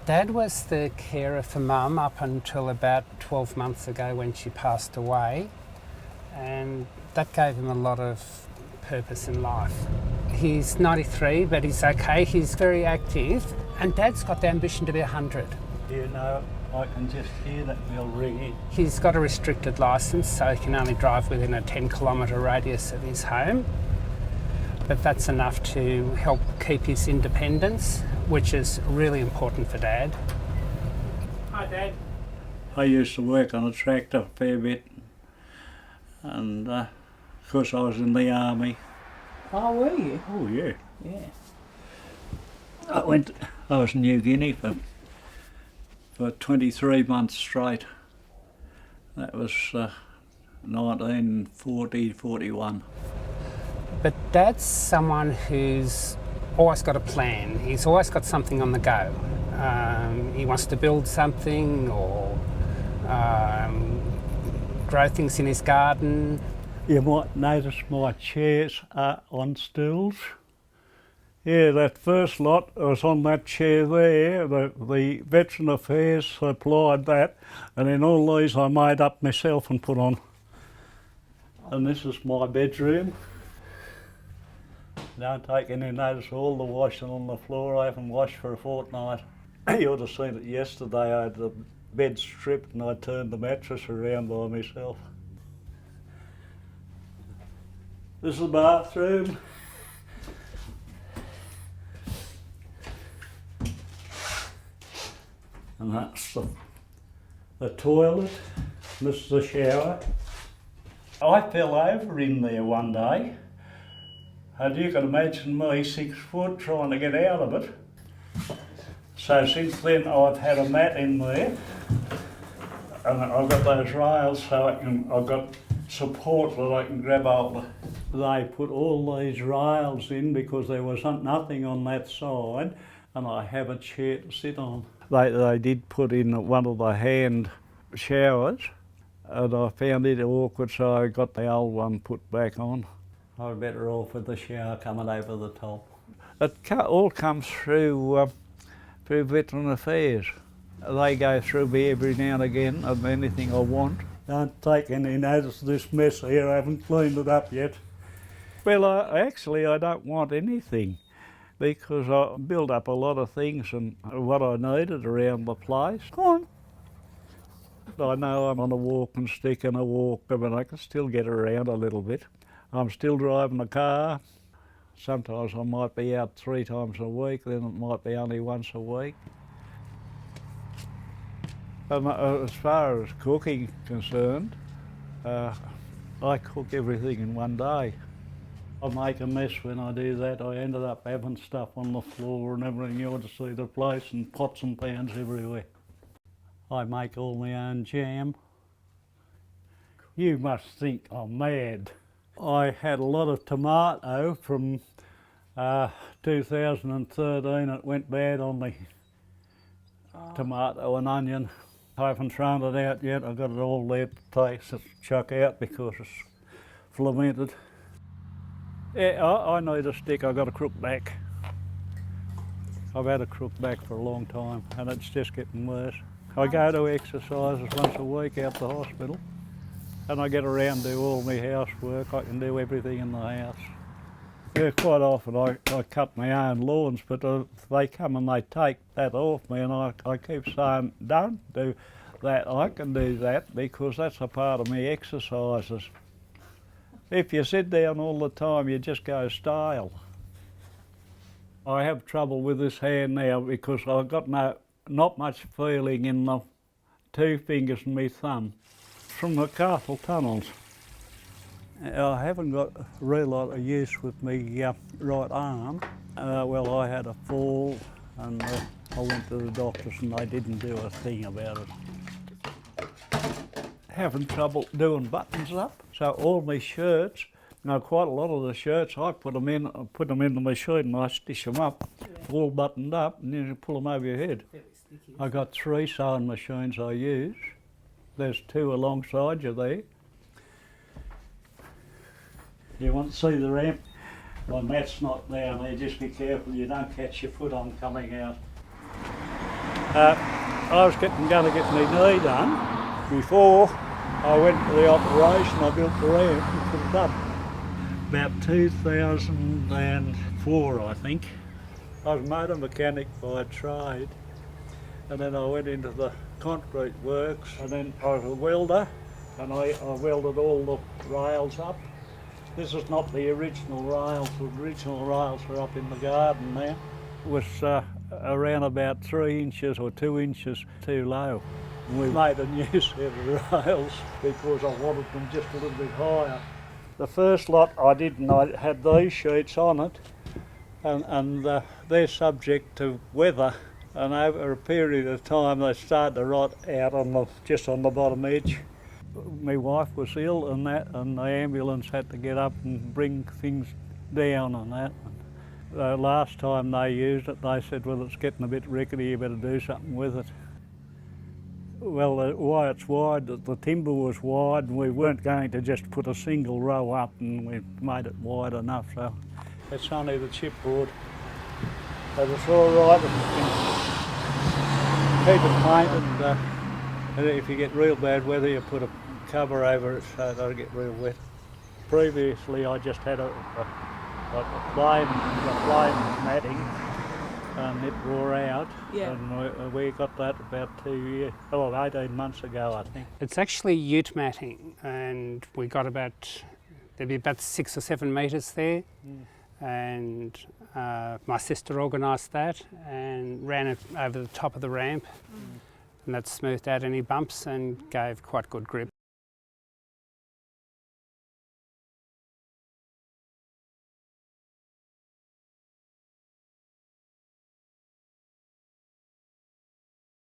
Dad was the carer for Mum up until about 12 months ago when she passed away, and that gave him a lot of purpose in life. He's 93, but he's okay. He's very active, and Dad's got the ambition to be 100. You know, I can just hear that bell ringing. He's got a restricted licence, so he can only drive within a 10-kilometre radius of his home. But that's enough to help keep his independence, which is really important for Dad. Hi, Dad. I used to work on a tractor a fair bit, and of course I was in the army. Oh, were you? Oh yeah. Yeah. I was in New Guinea for 23 months straight. That was 1940-41. But Dad's someone who's always got a plan. He's always got something on the go. He wants to build something or grow things in his garden. You might notice my chairs are on stools. Yeah, that first lot was on that chair there. The Veteran Affairs supplied that, and then all these I made up myself and put on. And this is my bedroom. Don't take any notice of all the washing on the floor. I haven't washed for a fortnight. You ought to have seen it yesterday. I had the bed stripped and I turned the mattress around by myself. This is the bathroom. And that's the toilet. This is the shower. I fell over in there one day. And you can imagine me 6 foot trying to get out of it. So since then I've had a mat in there, and I've got those rails so I've got support that I can grab hold of. They put all these rails in because there was nothing on that side, and I have a chair to sit on. They did put in one of the hand showers, and I found it awkward, so I got the old one put back on. I was better off with the shower coming over the top. It all comes through Veteran Affairs. They go through me every now and again of anything I want. Don't take any notice of this mess here, I haven't cleaned it up yet. Well, actually I don't want anything because I built up a lot of things and what I needed around the place. Come on. I know I'm on a walking stick and a walker, but I can still get around a little bit. I'm still driving a car. Sometimes I might be out 3 times a week, then it might be only once a week. And as far as cooking concerned, I cook everything in one day. I make a mess when I do that. I ended up having stuff on the floor and everything. You ought to see the place, and pots and pans everywhere. I make all my own jam. You must think I'm mad. I had a lot of tomato from 2013. It went bad on me. Tomato and onion. I haven't thrown it out yet. I've got it all there to taste and chuck out because it's fermented. Yeah, I need a stick. I've got a crook back. I've had a crook back for a long time and it's just getting worse. I go to exercises once a week out the hospital. And I get around do all my housework. I can do everything in the house. Yeah, quite often I cut my own lawns, but they come and they take that off me, and I keep saying, don't do that. I can do that because that's a part of my exercises. If you sit down all the time, you just go stale. I have trouble with this hand now because I've got not much feeling in the 2 fingers and my thumb. From the carpal tunnels. I haven't got a real lot of use with my right arm. Well, I had a fall and I went to the doctors and they didn't do a thing about it. Having trouble doing buttons up, so all my shirts, quite a lot of the shirts, I put them in the machine and I stitch them up, all buttoned up, and then you pull them over your head. I got 3 sewing machines I use. There's 2 alongside you there. You want to see the ramp? My mat's not down there, just be careful you don't catch your foot on coming out. I was going to get my knee done. Before I went to the operation, I built the ramp and put it up. About 2004, I think. I was a motor mechanic by trade, and then I went into the concrete works, and then I was a welder, and I welded all the rails up. This is not the original rails. The original rails are up in the garden now. It was around about 3 inches or 2 inches too low. We made a new set of rails because I wanted them just a little bit higher. The first lot I did, and I had these sheets on it, and they're subject to weather, and over a period of time they start to rot out just on the bottom edge. My wife was ill and the ambulance had to get up and bring things down on that. Last time they used it, they said, well, it's getting a bit rickety, you better do something with it. Well, why it's wide, the timber was wide, and we weren't going to just put a single row up, and we made it wide enough, so it's only the chipboard. But it's all right, you can keep it painted, and if you get real bad weather, you put a cover over it so it doesn't get real wet. Previously, I just had a plain matting, and it wore out, and we got that about 18 months ago, I think. It's actually ute matting, and we got there'd be about 6 or 7 metres there, and my sister organised that and ran it over the top of the ramp, and that smoothed out any bumps and gave quite good grip.